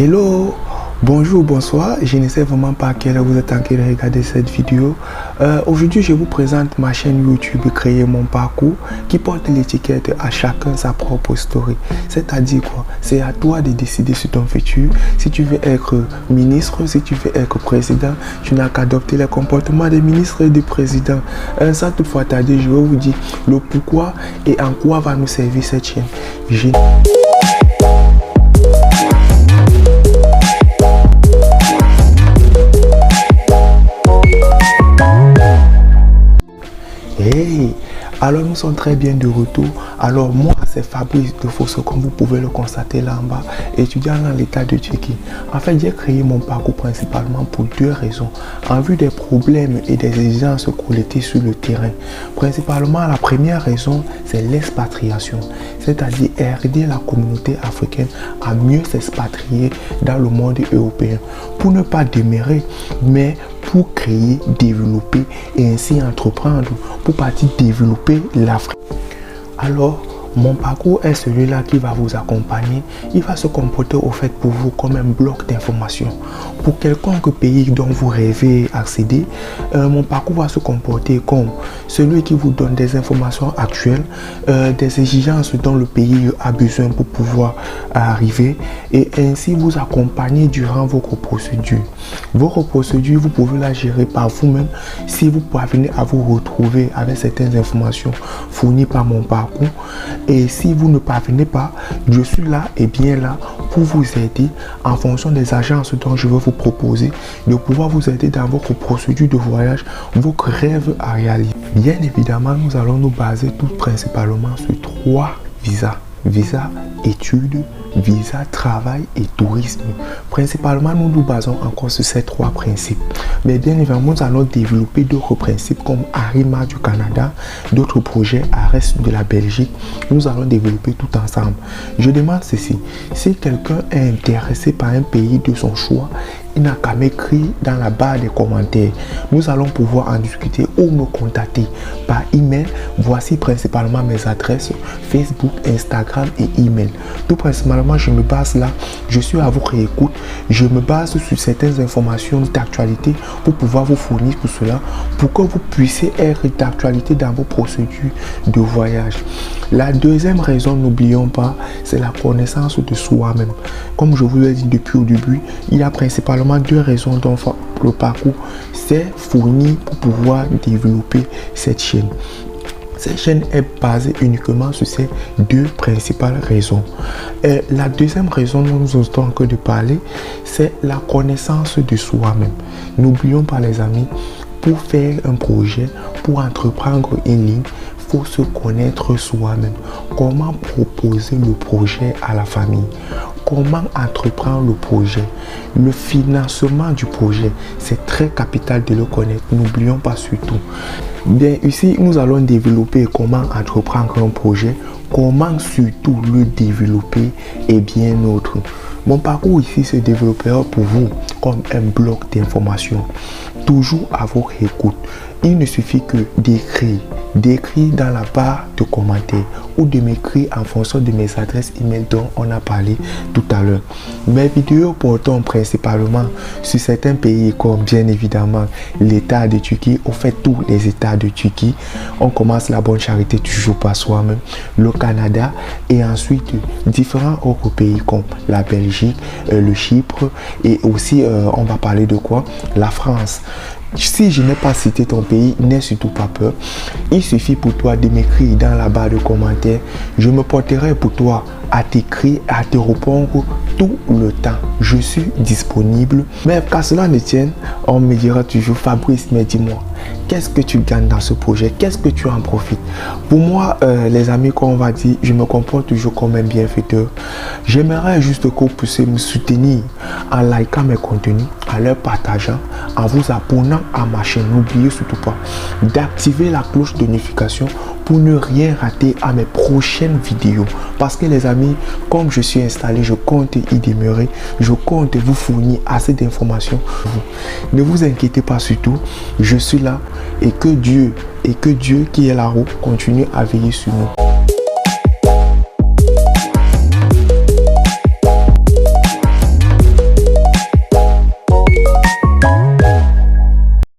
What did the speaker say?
Hello, bonjour, bonsoir. Je ne sais vraiment pas à quelle heure vous êtes en train de regarder cette vidéo. Aujourd'hui, je vous présente ma chaîne YouTube Créer mon parcours qui porte l'étiquette à chacun sa propre story. C'est-à-dire quoi? C'est à toi de décider sur ton futur. Si tu veux être ministre, si tu veux être président, tu n'as qu'à adopter les comportements des ministres et des présidents. Sans toutefois tarder, je vais vous dire le pourquoi et en quoi va nous servir cette chaîne. Hey, alors nous sommes très bien de retour. Alors moi c'est Fabrice de Fosso, comme vous pouvez le constater là en bas, étudiant dans l'état de Turquie. En fait, j'ai créé mon parcours principalement pour deux raisons. En vue des problèmes et des exigences collectées sur le terrain. Principalement, la première raison, c'est l'expatriation. C'est-à-dire aider la communauté africaine à mieux s'expatrier dans le monde européen. Pour ne pas demeurer, mais pour créer, développer et ainsi entreprendre pour partir développer l'Afrique. Alors, mon parcours est celui-là qui va vous accompagner. Il va se comporter au fait pour vous comme un bloc d'information. Pour quelconque pays dont vous rêvez accéder, mon parcours va se comporter comme celui qui vous donne des informations actuelles, des exigences dont le pays a besoin pour pouvoir arriver et ainsi vous accompagner durant vos procédures. Vos procédures, vous pouvez la gérer par vous-même si vous parvenez à vous retrouver avec certaines informations fournies par mon parcours. Et si vous ne parvenez pas, je suis là et bien là pour vous aider en fonction des agences dont je vais vous proposer de pouvoir vous aider dans votre procédure de voyage, vos rêves à réaliser. Bien évidemment, nous allons nous baser tout principalement sur trois visas. Visa études, visa travail et tourisme. Principalement, nous nous basons encore sur ces trois principes. Mais bien évidemment, nous allons développer d'autres principes comme Arima du Canada, d'autres projets ARES de la Belgique. Nous allons développer tout ensemble. Je demande ceci. Si quelqu'un est intéressé par un pays de son choix, il n'a qu'à m'écrire dans la barre des commentaires. Nous allons pouvoir en discuter ou me contacter par email. Voici principalement mes adresses Facebook, Instagram et email. Tout principalement, je me base là. Je suis à votre écoute. Je me base sur certaines informations d'actualité pour pouvoir vous fournir tout cela pour que vous puissiez être d'actualité dans vos procédures de voyage. La deuxième raison, n'oublions pas, c'est la connaissance de soi-même. Comme je vous l'ai dit depuis au début, il y a principalement deux raisons dont le parcours s'est fourni pour pouvoir développer cette chaîne. Cette chaîne est basée uniquement sur ces deux principales raisons. Et la deuxième raison dont nous sommes encore de parler, c'est la connaissance de soi-même. N'oublions pas les amis, pour faire un projet, pour entreprendre une ligne, il faut se connaître soi-même. Comment proposer le projet à la famille? Comment entreprendre le projet? Le financement du projet, c'est très capital de le connaître. N'oublions pas surtout. Bien, ici, nous allons développer comment entreprendre un projet, comment surtout le développer et bien autre. Mon parcours ici se développera pour vous comme un bloc d'informations, toujours à votre écoute. Il ne suffit que d'écrire dans la barre de commentaires ou de m'écrire en fonction de mes adresses email dont on a parlé tout à l'heure. Mes vidéos portent principalement sur certains pays comme bien évidemment l'état de Turquie, au fait tous les états de Turquie. On commence la bonne charité toujours par soi-même, le Canada et ensuite différents autres pays comme la Belgique, le Chypre et aussi on va parler de quoi? La France. Si je n'ai pas cité ton pays, n'aie surtout pas peur. Il suffit pour toi de m'écrire dans la barre de commentaires. Je me porterai pour toi à t'écrire, à te répondre tout le temps. Je suis disponible. Mais qu'à cela ne tienne, on me dira toujours Fabrice, mais dis-moi, qu'est-ce que tu gagnes dans ce projet? Qu'est-ce que tu en profites? Pour moi, les amis, comme on va dire, je me comporte toujours comme un bienfaiteur. J'aimerais juste que vous puissiez me soutenir en likant mes contenus, en leur partageant, en vous abonnant à ma chaîne. N'oubliez surtout pas d'activer la cloche de notification pour ne rien rater à mes prochaines vidéos. Parce que les amis, comme je suis installé, je compte y demeurer. Je compte vous fournir assez d'informations. Ne vous inquiétez pas surtout, je suis là et que Dieu qui est là-haut continue à veiller sur nous.